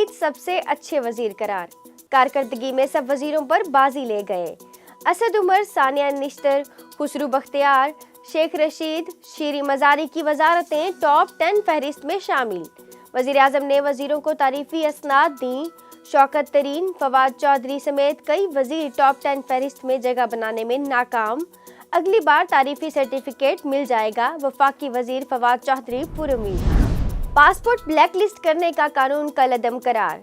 مزید سب سے اچھے وزیر قرار، کارکردگی میں سب وزیروں پر بازی لے گئے۔ اسد عمر، ثانیہ نشتر، خسرو بختیار، شیخ رشید، شیریں مزاری کی وزارتیں ٹاپ 10 فہرست میں شامل۔ وزیراعظم نے وزیروں کو تعریفی اسناد دیں۔ شوکت ترین، فواد چودھری سمیت کئی وزیر ٹاپ 10 فہرست میں جگہ بنانے میں ناکام۔ اگلی بار تعریفی سرٹیفکیٹ مل جائے گا، وفاقی وزیر فواد چودھری پر امید۔ پاسپورٹ بلیک لسٹ کرنے کا قانون کالعدم قرار،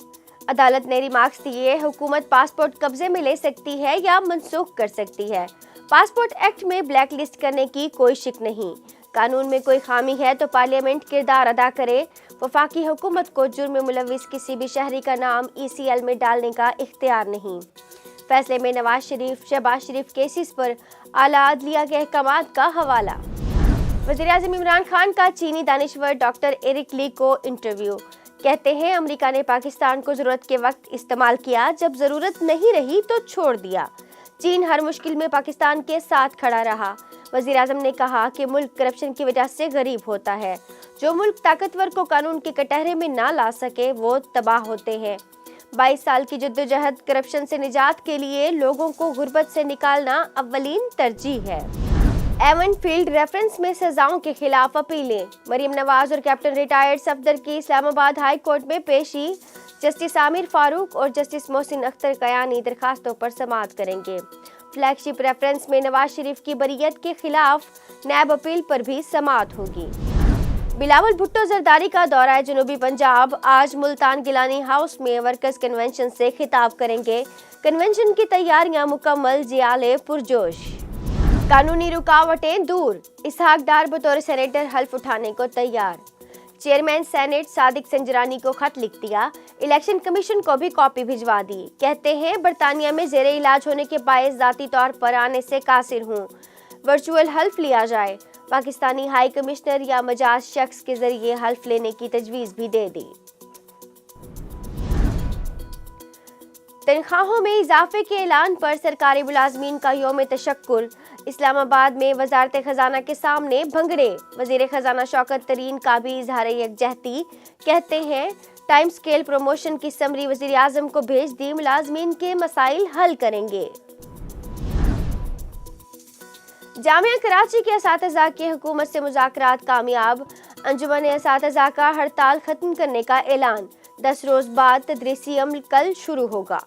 عدالت نے ریمارکس دیے۔ حکومت پاسپورٹ قبضے میں لے سکتی ہے یا منسوخ کر سکتی ہے۔ پاسپورٹ ایکٹ میں بلیک لسٹ کرنے کی کوئی شک نہیں۔ قانون میں کوئی خامی ہے تو پارلیمنٹ کردار ادا کرے۔ وفاقی حکومت کو جرم میں ملوث کسی بھی شہری کا نام ECL میں ڈالنے کا اختیار نہیں۔ فیصلے میں نواز شریف، شہباز شریف کیسز پر اعلیٰ عدلیہ کے احکامات کا حوالہ۔ وزیراعظم عمران خان کا چینی دانشور ڈاکٹر ایرک لی کو انٹرویو۔ کہتے ہیں امریکہ نے پاکستان کو ضرورت کے وقت استعمال کیا، جب ضرورت نہیں رہی تو چھوڑ دیا۔ چین ہر مشکل میں پاکستان کے ساتھ کھڑا رہا۔ وزیراعظم نے کہا کہ ملک کرپشن کی وجہ سے غریب ہوتا ہے۔ جو ملک طاقتور کو قانون کے کٹہرے میں نہ لا سکے وہ تباہ ہوتے ہیں۔ 22 سال کی جدوجہد کرپشن سے نجات کے لیے لوگوں کو غربت سے نکالنا اولین ترجیح ہے۔ ایون فیلڈ ریفرنس میں سزاؤں کے خلاف اپیلیں۔ مریم نواز اور کیپٹن ریٹائرڈ صفدر کی اسلام آباد ہائی کورٹ میں پیشی۔ جسٹس عامر فاروق اور جسٹس محسن اختر قیانی درخواستوں پر سماعت کریں گے۔ فلیگ شپ ریفرنس میں نواز شریف کی بریت کے خلاف نیب اپیل پر بھی سماعت ہوگی۔ بلاول بھٹو زرداری کا دورہ جنوبی پنجاب، آج ملتان گیلانی ہاؤس میں ورکرز کنونشن سے خطاب کریں گے۔ کنونشن کی تیاریاں مکمل، جیالے پرجوش۔ قانونی رکاوٹیں دور، اسحاق ڈار بطور سینیٹر حلف اٹھانے کو تیار۔ چیئرمین سینیٹ صادق سنجرانی کو خط لکھ دیا، الیکشن کمیشن کو بھی کاپی بھجوا دی۔ کہتے ہیں برطانیہ میں زیر علاج ہونے کے باعث ذاتی طور پر آنے سے قاصر ہوں، ورچوئل حلف لیا جائے۔ پاکستانی ہائی کمشنر یا مجاز شخص کے ذریعے حلف لینے کی تجویز بھی دے دی۔ تنخواہوں میں اضافے کے اعلان پر سرکاری ملازمین کا یوم تشکر۔ اسلام آباد میں وزارت خزانہ کے سامنے بھنگڑے، وزیر خزانہ شوکت ترین کا بھی اظہار یکجہتی۔ کہتے ہیں ٹائم سکیل پروموشن کی سمری وزیر اعظم کو بھیج دی، ملازمین کے مسائل حل کریں گے۔ جامعہ کراچی کے اساتذہ کے حکومت سے مذاکرات کامیاب، انجمن اساتذہ کا ہڑتال ختم کرنے کا اعلان۔ 10 روز بعد تدریسی عمل کل شروع ہوگا۔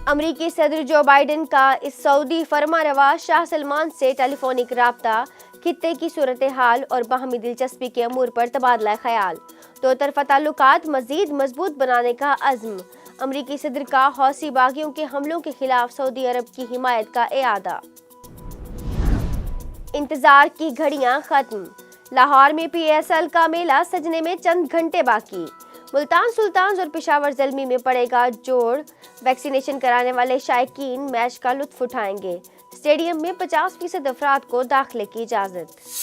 امریکی صدر جو بائیڈن کا اس سعودی فرمانروا شاہ سلمان سے ٹیلی فونک رابطہ، خطے کی صورتحال اور باہمی دلچسپی کے امور پر تبادلہ خیال۔ دو طرفہ تعلقات مزید مضبوط بنانے کا عزم۔ امریکی صدر کا حوثی باغیوں کے حملوں کے خلاف سعودی عرب کی حمایت کا اعادہ۔ انتظار کی گھڑیاں ختم، لاہور میں PSL کا میلہ سجنے میں چند گھنٹے باقی۔ ملتان سلطانز اور پشاور زلمی میں پڑے گا جوڑ، ویکسینیشن کرانے والے شائقین میچ کا لطف اٹھائیں گے۔ اسٹیڈیم میں 50% افراد کو داخلے کی اجازت۔